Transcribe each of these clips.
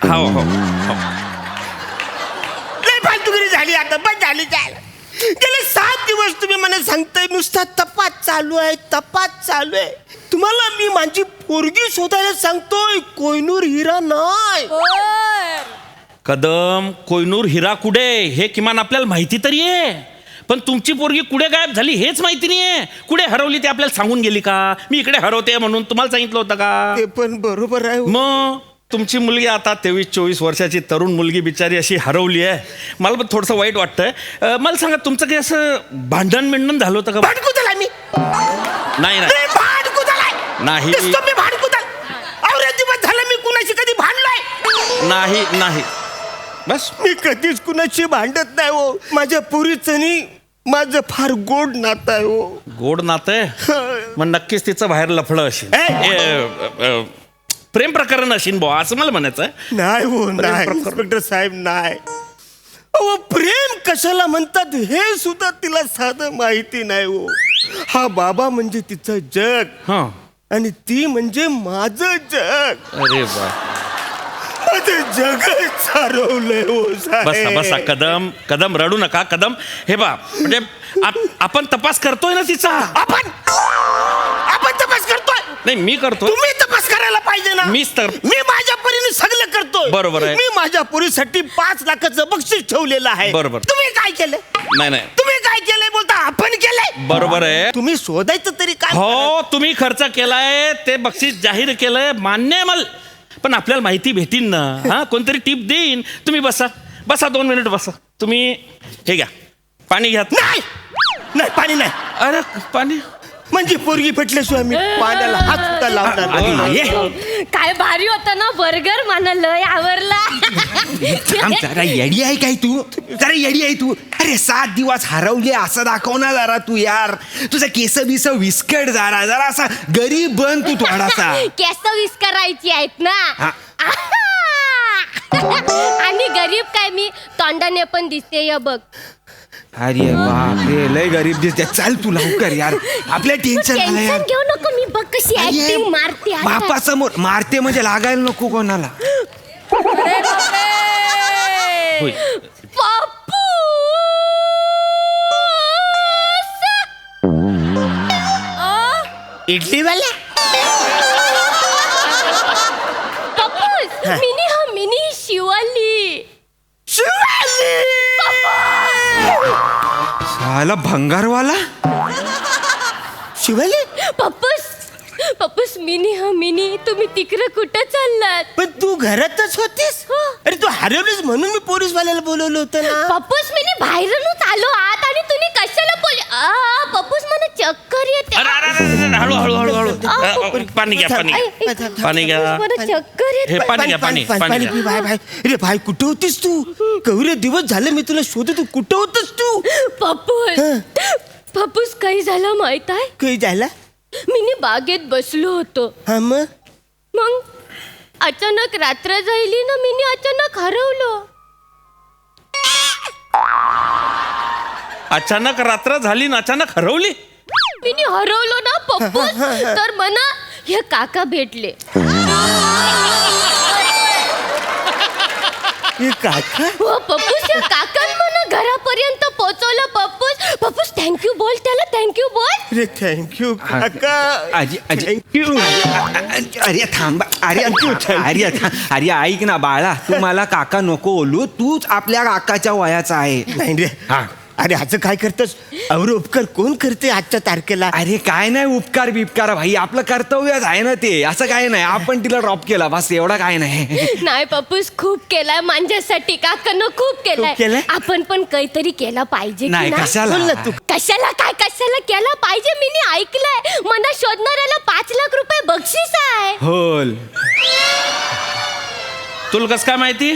हो हो लय फालतुगिरी झाली आता, बस झाली झालं. गेले 7 दिवस तुम्ही मला सांगताय नुसता तपास चालू आहे, तपास चालू आहे. तुम्हाला मी माझी पोरगी शोधायला सांगतोय, कोहिनूर हिरा नाही. कदम, कोयनूर हिरा कुठे हे किमान आपल्याला माहिती तरी आहे. पण तुमची पोरगी कुठे गायब झाली हेच माहिती नाहीये. कुठे हरवली ते आपल्याला सांगून गेली का? मी इकडे हरवते म्हणून तुम्हाला सांगितलं होतं का? ते पण बरोबर आहे. मग तुमची मुलगी आता 23-24 वर्षाची तरुण मुलगी बिचारी अशी हरवली आहे. मला पण थोडंसं वाईट वाटतंय. मला सांगा तुमचं काही असं भांडण झालं होतं का? भांडकू झाला मी. नाही नाही भांडकू झालाय नाही नुसतं मी भांडकू झाला. अरे दिवस झालं मी कुणाशी कधी भांडलोय नाही नाही बस. मी कधीच कुणाशी भांडत नाही हो. माझ्या पुरीचं नी माझं फार गोड नातं आहे हो. गोड नातं आहे? मग नक्कीच तिचं बाहेर लफडं असेल. प्रेम प्रकरण असेल बुवा असं मला म्हणायचं आहे. नाही हो नाही इन्स्पेक्टर साहेब नाही. अहो प्रेम कशाला म्हणतात हे सुद्धा तिला साधं माहिती नाही हो. हा बाबा म्हणजे तिचं जग हां. आणि ती म्हणजे माझं जग. अरे वा. माझं जगच सारवलंय हो बसा साहेब. बसा कदम कदम रडू नका कदम. हे बा म्हणजे आपण तपास करतोय ना तिचा. आपण तपास करतोय. नाही मी करतो. तुम्ही तपास करायला पाहिजे ना. मीच तर. मी माझ्या परीने सगळं करतोय. बरोबर आहे. मी माझ्या पुरीसाठी 5 लाखाचं बक्षीस ठेवलेलं आहे. बरोबर. तुम्ही काय केलं? नाही नाही तुम्ही काय केलंय बोलता? आपण केलंय. बरोबर आहे. तुम्ही शोधायचं तरी काय? हो तुम्ही खर्च केलाय ते बक्षीस जाहीर केलंय मान्य आहे मला. पण आपल्याला माहिती भेटीन ना. हा कोणतरी टिप देईन. तुम्ही बसा बसा 2 मिनिट बसा. तुम्ही हे घ्या पाणी घ्या. नाही नाही पाणी नाही. अरे पाणी म्हणजे पोरगी पेटल्याशिवाय मी पाण्याला हात सुद्धा लावणार नाही. काय भारी होता ना बर्गर, मला लय आवडला. थांब जरा, येडी आहे काय तू? जरा येडी आहे तू. अरे 7 दिवस हरवले असं दाखव ना जरा तू यार. तुझं केस बिस विस्कट जरा जरा असा गरीब बन तू थोडासा. केस विस्करायची आहेत ना. हा. आणि गरीब काय मी तोंडाने पण दिसते या बघ. अरे बापरे लय गरीब दिसते. चल तू लवकर यार, आपल्या टेन्शन आलं यार. टेन्शन घेऊ नको, मी बघ कशी ऍक्टिंग मारते आता. बापासमोर मारते म्हणजे लागायला नको कोणाला. अरे बापरे. होय. पप्पूस. इडलीवाला पप्पूस मिनी शिवाली. साला भंगारवाला. शिवाली पप्पूस मिनी तुम्ही तिकडे कुठं चाललात? पण तू घरातच होतीस. अरे तू हरवलीस म्हणून मी पोलीसवाल्याला बोलवलं होतं ना. पप्पूस मिनी बाहेरूनच आलो आत आणि तुम्ही कशाला पप्पूस मला चक्कर येते. अरे अरे अरे हळू हळू हळू हळू पाणी घ्या पाणी घ्या. पाणी घ्या. मला चक्कर येते. हे पाणी घ्या पाणी पाणी घ्या. भाई भाई अरे भाई कुठं होतीस तू? केवढे दिवस झाले मी तुला शोधत. तू कुठं होतस तू? पप्पूस काही झालं माहित आहे? काही झाला? मी बागेत बसलो होतो. हा मग अचानक रात्र झाली ना, मी अचानक हरवलो. अचानक रात्र झाली ना अचानक हरवली. मी हरवलो ना पप्पूस. तर मला हे काका भेटले. हे काका? हो पप्पूस, या काकान मला घरापर्यंत पोहोचवलं. पप्पूस थँक्यू बोल त्याला, थँक्यू बोल. अरे थँक्यू काका. थँक्यू. अरे थांबा. अरे ऐक ना बाळा, तू मला काका नको बोलू. तूच आपल्या काकाच्या वयाचा आहे. नाही रे. अरे असं काय करतस? अवर उपकार कोण करते आजच्या तारखेला? अरे काय नाही उपकार बिपकार भाई, आपलं कर्तव्यच आहे ना ते. असं काय नाही, आपण तिला ड्रॉप केला बस, एवढा काय नाही. नाही पप्पूस, खूप केलाय माझ्यासाठी. काकानं खूप केलाय. आपण पण काहीतरी केला पाहिजे. नाही कशाला? बोल ना तू. कशाला केला पाहिजे? मी ऐकलंय मला शोधणाऱ्याला 5 लाख रुपये बक्षीस आहे. होल. तुला कसं काय माहिती?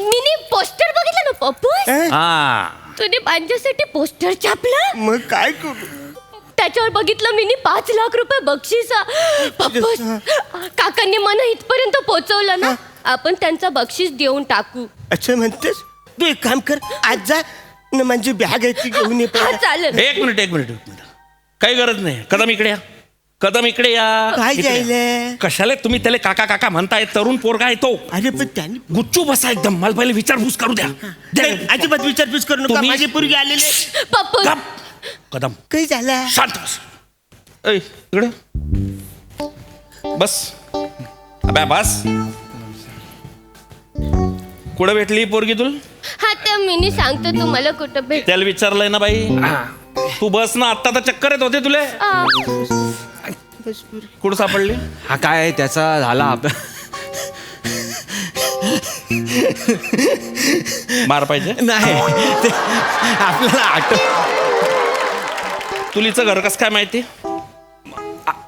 मी पोस्टर बघितलं ना पप्पूस. हा तुने माझ्यासाठी पोस्टर छापलं. मग काय करू? त्याच्यावर बघितलं मी 5 लाख रुपये बक्षीस. पप्पूस काकांनी मला इथपर्यंत पोहोचवलं ना, आपण त्यांचा बक्षीस देऊन टाकू. अच्छा म्हणतेस? तू एक काम कर, आज जा न माझी बॅग आहे ती घेऊन ये. हा चालेल. एक मिनिट काही गरज नाही. कदम इकडे या. कदम इकडे या. काय इकडे या. जायले कशाला तुम्ही त्याला काका काका म्हणताय? तरुण पोरगा आहे तो. अरे पण त्यांनी गुच्चू बसा एकदम. मला पहिले विचारपूस करू द्या. नाही, अजिबात विचारपूस करू नका. तुम्ही- माझी पोरगी आलेले पप्पू गप. कदम काही झालं शांत बस. ऐ इकडे बस. अबे बस. कुठं भेटली पोरगी तुला? हा तर मी सांगतो तुम्हाला कुठं भेट त्याला विचारलंय ना बाई. तू बस ना. आत्ता तर चक्कर येत होते तुले. आ, कुठं सापडली? हा काय त्याचा झाला मार पाहिजे. नाही ते आपल्याला तुलीचं घर कसं काय माहिती?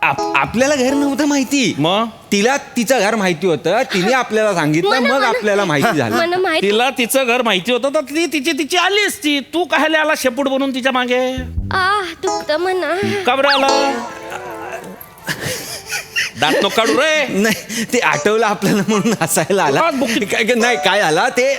आपल्याला घर नव्हतं माहिती. मग तिला तिचं घर माहिती होतं. तिने आपल्याला सांगितलं, मग आपल्याला माहिती झालं. मला माहिती तिला तिचं घर माहिती होतं तर ती तिची आली असती. तू काय आला शेपूट बनून तिच्या मागे? दुखतं म्हणा. का बरं आला? दात नको काढू रे. नाही ते आठवलं आपल्याला म्हणून हसायला आला. नाही काय आला ते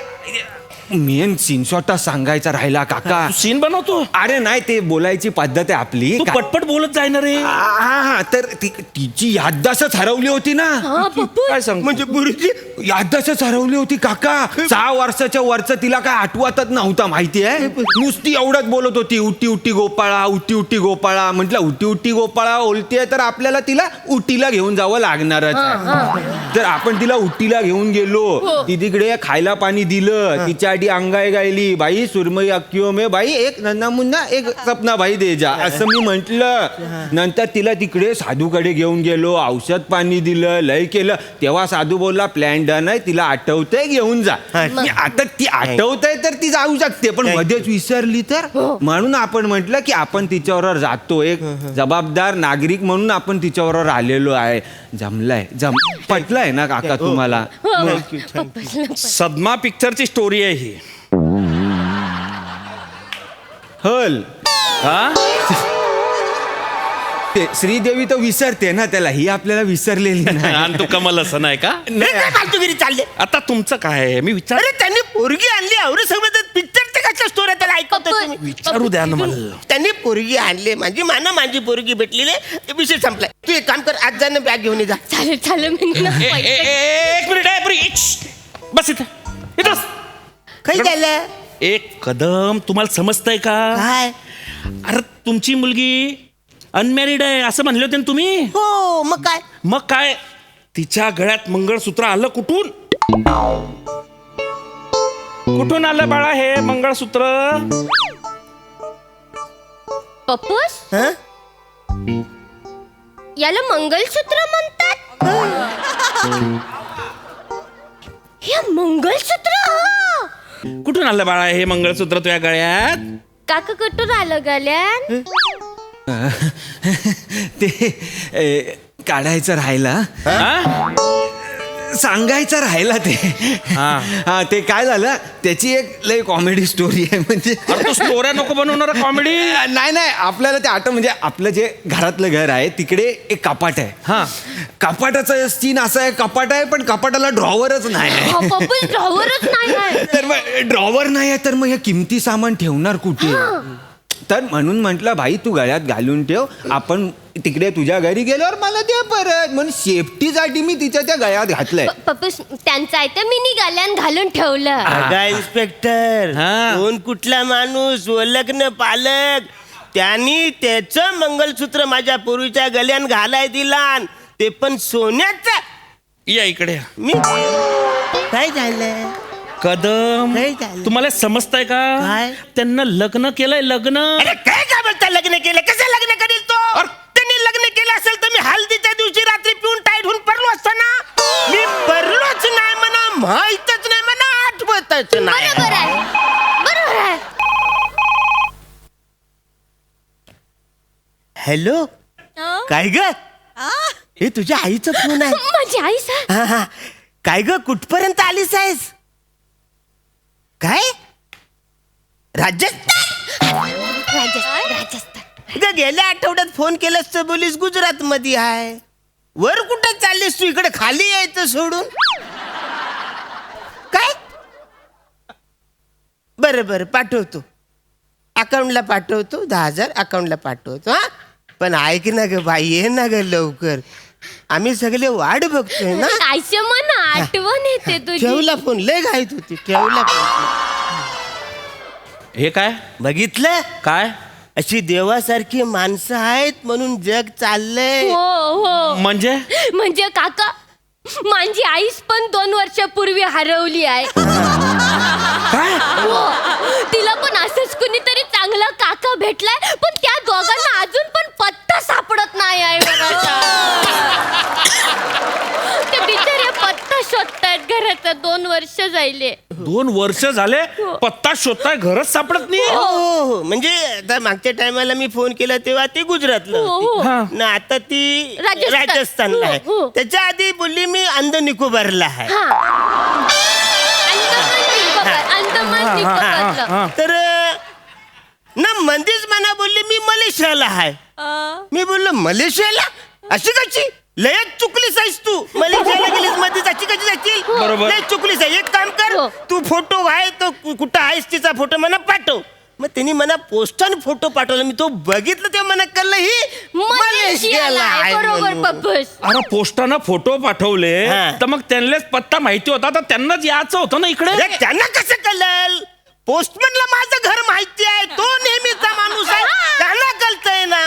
मेन सीनशॉटा सांगायचा राहिला काका. तू सीन बनवतो. अरे नाही ते बोलायची पद्धत आहे आपली. तू पटपट बोलत जाय ना रे. हा तर तिची याददास्तच हरवली होती ना. हा पप्पू काय सांग म्हणजे पोरगी याददास्तच हरवली होती काका. 6 वर्षाच्या वरचं तिला काय आठवतच नव्हता माहितीये. नुसती एवढंच बोलत होती, उटी उटी गोपाळा, उटी उटी गोपाळा. म्हटलं उटी उटी गोपाळा बोलतेय तर आपल्याला तिला उटीला घेऊन जावं लागणारच आहे. तर आपण तिला उटीला घेऊन गेलो. ती तिकडे खायला पाणी दिलं. तिच्या आधी अंगाई गायली, बाई सुरमई अक्कियो में बाई एक नन्ना मुन्ना एक सपना भाई दे जा, असं मी म्हटलं. नंतर तिला तिकडे साधूकडे घेऊन गेलो. औषध पाणी दिलं, लय केलं. तेव्हा साधू बोलला प्लॅन डन आहे, तिला आठवतंय घेऊन जा. आता ती आठवतंय तर ती जाऊ शकते, पण मध्येच विसरली तर. म्हणून आपण म्हटलं की आपण तिच्याबरोबर जातो. एक जबाबदार नागरिक म्हणून आपण तिच्याबरोबर आलेलो आहे. जमलाय पटलंय ना काका तुम्हाला? सदमा पिक्चरची स्टोरी आहे ही. हल हा ते श्रीदेवी तर विसरते ना त्याला, ही आपल्याला विसरलेली नाही. आणि तू कमल असं नाही का? काय फालतूगिरी चालले. आता तुमचं काय आहे? मी विचार अरे त्यांनी पोरगी आणली एवढं सगळं पिक्चर ते कशा स्टोरी त्याला ऐकवतो तुम्ही. विचारू द्या ना मला. त्यांनी पोरगी आणली माझी पोरगी भेटलेली आहे. विषय संपलाय. तू एक काम कर, आज जाणं बॅग घेऊन ये जा. चालेल मी ना एक मिनिट आहे प्री. बस इथं इथं बस. काही झालं एक कदम तुम्हाला समजतंय का? काय? अरे तुमची मुलगी अनमॅरिड आहे असं म्हणले होते ना तुम्ही. हो मग काय? मग काय तिच्या गळ्यात मंगळसूत्र आलं कुठून? कुठून आलं बाळा हे मंगळसूत्र? पप्पूस हं? याला मंगलसूत्र म्हणतात. हे मंगलसूत्र कुठून आलं बाळा हे मंगळसूत्र तुझ्या गळ्यात? काका कुठून आलं गल्यान? ते काढायचं राहिला, हा? सांगायचं राहिला ते. हा ते काय झालं त्याची एक लय कॉमेडी स्टोरी आहे. म्हणजे अरे तू स्टोऱ्या नको बनवणार कॉमेडी. नाही आपल्याला ते आठवण म्हणजे आपलं जे घरातलं घर आहे तिकडे एक कपाट आहे. हा कपाटाचा सीन असा आहे, कपाट आहे पण कपाटाला ड्रॉवरच नाही आहे. पप्पूस ड्रॉवरच नाही आहे. तर मग ड्रॉवर नाही आहे तर मग हे किमती सामान ठेवणार कुठे? तर म्हणून म्हटलं भाई तू गळ्यात घालून ठेव, आपण तिकडे तुझ्या घरी गेल्यावर मला दे परत. म्हणून सेफ्टीसाठी मी तिच्या त्या गळ्यात घातलंय. पप्पूस त्यांचा आहे तर मी गल्यान घालून ठेवलं. अगा इन्स्पेक्टर, हा. कोण कुठला माणूस लग्न पालक त्यांनी त्याचं मंगलसूत्र माझ्या पूर्वीच्या गल्यान घालाय दिला, ते पण सोन्याचं. या इकडे. मी काय झालं? कदम नाही झालं. तुम्हाला समजतंय का? काय? त्यांना लग्न केलंय लग्न. अरे काय बोलता? लग्न केलं? कसं लग्न करील तो? त्यांनी लग्न केलं असेल तर मी हल्दीच्या दिवशी रात्री पिऊन टाईट होऊन पडलो असतो ना. मी पडलोच नाही म्हणा, माहीतच नाही म्हणा, आठवतच नाही. बरोबर आहे. हॅलो, काय ग? हे तुझ्या आईचं फोन आहे. माझी आई सर. हा हा. काय ग, कुठपर्यंत आलीस आहेस? काय? राजस्थान? राजस्थान. ग गेल्या आठवड्यात फोन केलास तर बोलीस गुजरात मध्ये आहे. वर कुठं चाललीस तू? इकडे खाली यायचं सोडून. काय? बरं पाठवतो. अकाउंटला पाठवतो 10,000 अकाउंटला पाठवतो. हा पण ऐक ना ग बाई, ये ना ग लवकर, आम्ही सगळे वाट बघतोय ना. आयशमान आठवण येते तुझी. ठेवला फोन, लय घाईत होती, ठेवला फोन. हे काय बघितलं, काय अशी देवासारखी माणसं आहेत म्हणून जग चाललंय. हो हो म्हणजे म्हणजे काका, माझी आईस पण 2 वर्षापूर्वी हरवली आहे. हो, तिला पण असंच कुणीतरी चांगला काका भेटलाय, पण त्या दोघांना अजून पण पत्ता सापडत नाही आहे घराचा. ते बिचारे पत्ता शोधतायत घराचा. 2 वर्ष जायले. 2 वर्ष झाले पत्ता शोधताय, घरच सापडत नाही. हो हो, म्हणजे आता मागच्या टायमाला मी फोन केला तेव्हा ती गुजरातला हो, हो. होती ना, आता ती राजस्थान. राजस्थानला आहे. हो, हो. त्याच्या आधी बोलली मी अंद निकोबारला आहे. हा. अंदमान निकोबारला. तर ना मंदीच मना बोलली मी मलेशियाला आहे. मी बोललो मलेशियाला, अशी कशी, लयच चुकलीस आहेस तू. मलेशियाला गेलीस मध्येच अशी कशी जाशील. बरोबर. लय चुकलीस आहे. एक काम कर, हो. तू फोटो आहे तो कुठं आहेस तिचा फोटो मला पाठव. मग त्यांनी मला पोस्टाने फोटो पाठवला. मी तो बघितलं तेव्हा मला कळलं ही मलेशियाला आहे. बरोबर म्हणून. पप्पूस. अरे पोस्टानं फोटो पाठवले हा. तर मग त्यांनाच पत्ता माहिती होता, तर त्यांनाच यायचं होतं ना इकडे. अरे त्यांना कसं कळलं? पोस्टमनला माझं घर माहिती आहे, तो नेहमीचा माणूस आहे, त्यांना कळतंय ना.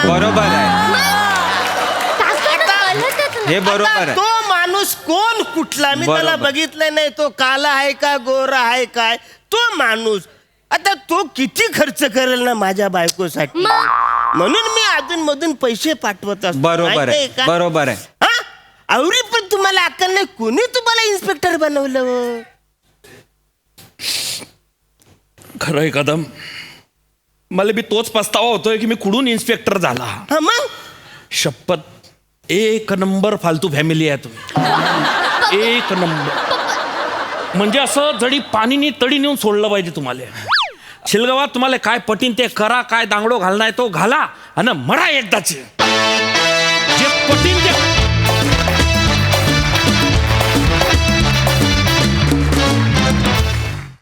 बरोबर आहे, काकांना कळतच नाही. हे बरोबर आता आहे. तो माणूस कोण कुठला मी त्याला बरोबर. बघितलं नाही, तो काला आहे का गोरा आहे काय, तो माणूस आता तो किती खर्च करेल ना माझ्या बायकोसाठी. मग? म्हणून मी अधून मधून पैसे पाठवत असतो. बरोबर माहितीये आहे, का? बरोबर आहे. हा? आवरी पण तुम्हाला अक्कल नाही, कोणी तुम्हाला इन्स्पेक्टर बनवलं हो? खरंय कदम, मला बी तोच पस्तावा होतोय की मी कुठून इन्स्पेक्टर झाला. हा मग शपथ, एक नंबर फालतू फॅमिली आहे तुम्ही, एक नंबर. म्हणजे असं जडी पाणीनी तडी नेऊन सोडलं पाहिजे तुम्हाला. शिलगावात तुम्हाला काय पटीन ते करा, काय दांगडो घालणार तो घाला आणि मरा एकदाचे. जे पटीन ते